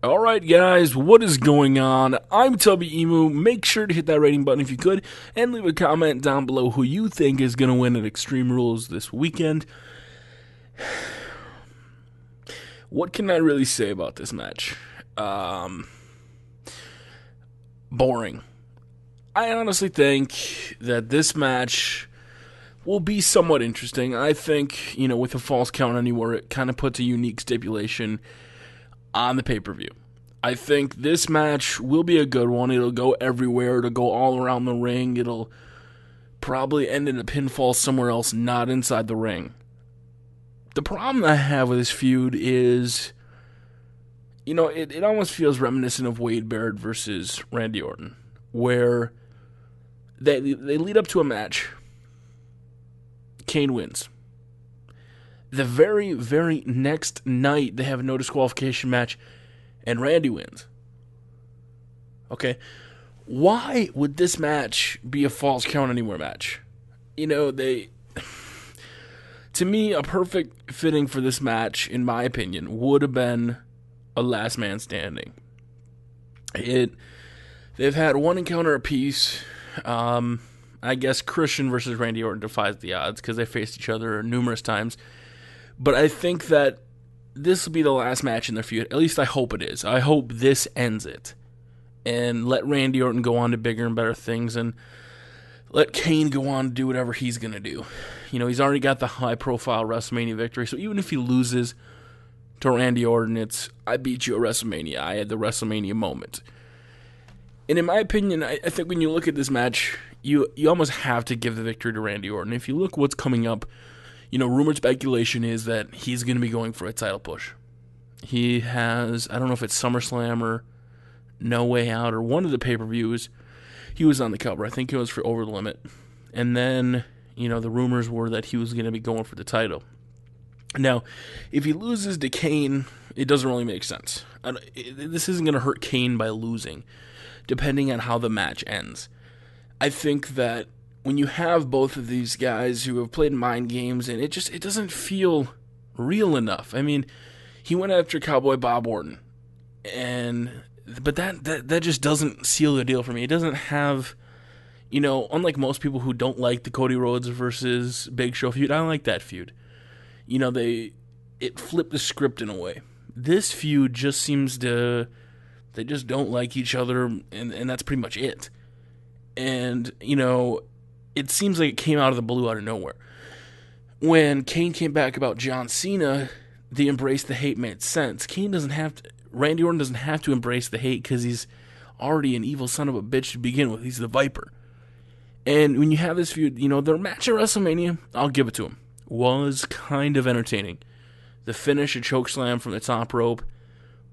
Alright guys, what is going on? I'm Tubby Emu. Make sure to hit that rating button if you could, and leave a comment down below who you think is going to win at Extreme Rules this weekend. What can I really say about this match? Boring. I honestly think that this match will be somewhat interesting. I think, with a false count anywhere, it kind of puts a unique stipulation on the pay-per-view. I think this match will be a good one. It'll go everywhere. It'll go all around the ring. It'll probably end in a pinfall somewhere else, not inside the ring. The problem I have with this feud is, it almost feels reminiscent of Wade Barrett versus Randy Orton, where they lead up to a match. Kane wins. The very, very next night, they have a no disqualification match, and Randy wins. Okay, why would this match be a false count anywhere match? To me, a perfect fitting for this match, in my opinion, would have been a last man standing. They've had one encounter apiece. I guess Christian versus Randy Orton defies the odds because they faced each other numerous times. But I think that this will be the last match in their feud. At least I hope it is. I hope this ends it. And let Randy Orton go on to bigger and better things. And let Kane go on to do whatever he's going to do. He's already got the high-profile WrestleMania victory. So even if he loses to Randy Orton, it's, I beat you at WrestleMania. I had the WrestleMania moment. And in my opinion, I think when you look at this match, you almost have to give the victory to Randy Orton. If you look what's coming up, rumored speculation is that he's going to be going for a title push. He has, I don't know if it's SummerSlam or No Way Out or one of the pay-per-views, he was on the cover. I think it was for Over the Limit. And then, the rumors were that he was going to be going for the title. Now, if he loses to Kane, it doesn't really make sense. This isn't going to hurt Kane by losing, depending on how the match ends. I think that when you have both of these guys who have played mind games, and it doesn't feel real enough. I mean, he went after Cowboy Bob Orton, but that just doesn't seal the deal for me. It doesn't have, unlike most people who don't like the Cody Rhodes versus Big Show feud, I don't like that feud. It flipped the script in a way. This feud just seems to, they just don't like each other, and that's pretty much it. And, it seems like it came out of the blue, out of nowhere. When Kane came back about John Cena, the embrace the hate made sense. Randy Orton doesn't have to embrace the hate because he's already an evil son of a bitch to begin with. He's the Viper. And when you have this feud, their match at WrestleMania, I'll give it to him, was kind of entertaining. The finish, a chokeslam from the top rope,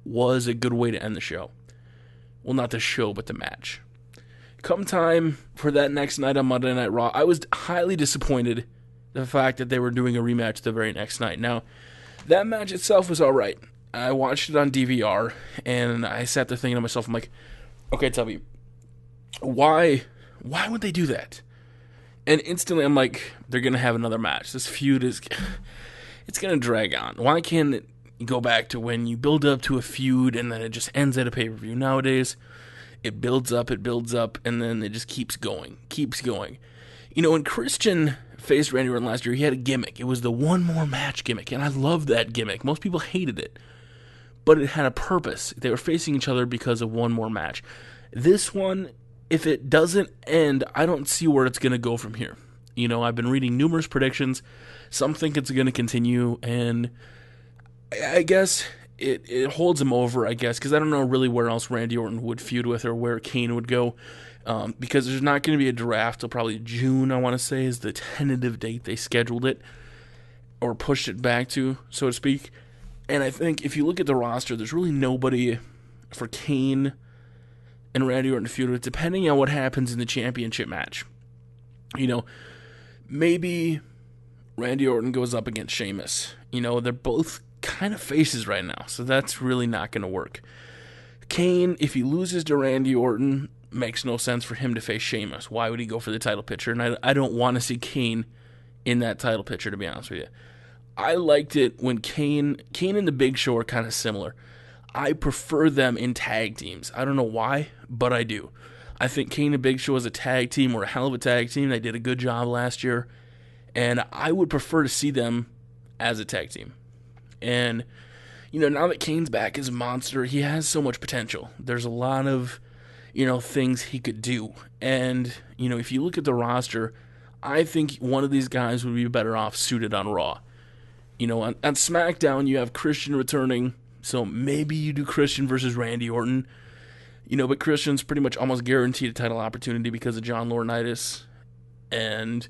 was a good way to end the show. Well, not the show, but the match. Come time for that next night on Monday Night Raw, I was highly disappointed the fact that they were doing a rematch the very next night. Now, that match itself was alright. I watched it on DVR, and I sat there thinking to myself, I'm like, okay, Tubby, why would they do that? And instantly I'm like, they're going to have another match. This feud it's going to drag on. Why can't it go back to when you build up to a feud and then it just ends at a pay-per-view? Nowadays, it builds up, and then it just keeps going. When Christian faced Randy Orton last year, he had a gimmick. It was the one more match gimmick, and I loved that gimmick. Most people hated it, but it had a purpose. They were facing each other because of one more match. This one, if it doesn't end, I don't see where it's going to go from here. I've been reading numerous predictions. Some think it's going to continue, and I guess it holds him over, I guess, because I don't know really where else Randy Orton would feud with or where Kane would go, because there's not going to be a draft till probably June, I want to say, is the tentative date they scheduled it, or pushed it back to, so to speak. And I think if you look at the roster, there's really nobody for Kane and Randy Orton to feud with, depending on what happens in the championship match. Maybe Randy Orton goes up against Sheamus. They're both kind of faces right now, so that's really not going to work. Kane, if he loses to Randy Orton, makes no sense for him to face Sheamus. Why would he go for the title picture? And I don't want to see Kane in that title picture, to be honest with you. I liked it when Kane and the Big Show are kind of similar. I prefer them in tag teams. I don't know why, but I do. I think Kane and Big Show as a tag team were a hell of a tag team. They did a good job last year, and I would prefer to see them as a tag team. And, now that Kane's back as a monster, he has so much potential. There's a lot of, things he could do. And, if you look at the roster, I think one of these guys would be better off suited on Raw. On SmackDown, you have Christian returning, so maybe you do Christian versus Randy Orton. But Christian's pretty much almost guaranteed a title opportunity because of John Laurinaitis. And,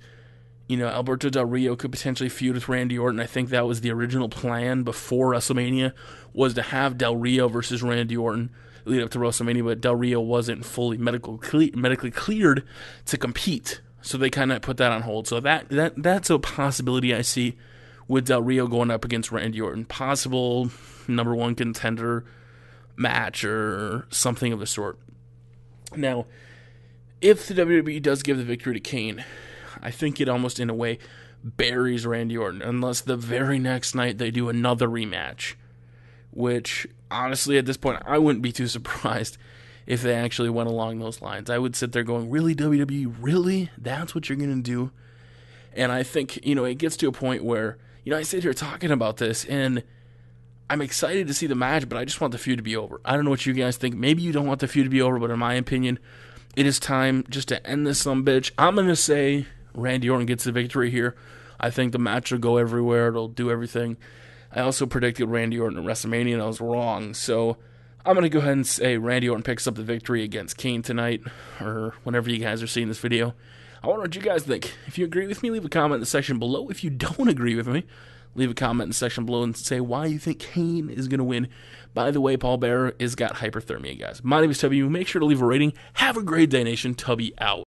Alberto Del Rio could potentially feud with Randy Orton. I think that was the original plan before WrestleMania, was to have Del Rio versus Randy Orton lead up to WrestleMania, but Del Rio wasn't fully medically cleared to compete. So they kind of put that on hold. So that's a possibility I see with Del Rio going up against Randy Orton. Possible number one contender match or something of the sort. Now, if the WWE does give the victory to Kane, I think it almost in a way buries Randy Orton, unless the very next night they do another rematch, which honestly at this point I wouldn't be too surprised if they actually went along those lines. I would sit there going, really, WWE, really? That's what you're going to do? And I think, it gets to a point where, I sit here talking about this and I'm excited to see the match, but I just want the feud to be over. I don't know what you guys think. Maybe you don't want the feud to be over, but in my opinion, it is time just to end this sumbitch. I'm going to say Randy Orton gets the victory here. I think the match will go everywhere. It'll do everything. I also predicted Randy Orton at WrestleMania, and I was wrong. So I'm going to go ahead and say Randy Orton picks up the victory against Kane tonight, or whenever you guys are seeing this video. I wonder what you guys think. If you agree with me, leave a comment in the section below. If you don't agree with me, leave a comment in the section below and say why you think Kane is going to win. By the way, Paul Bearer has got hyperthermia, guys. My name is Tubby. Make sure to leave a rating. Have a great day, nation. Tubby out.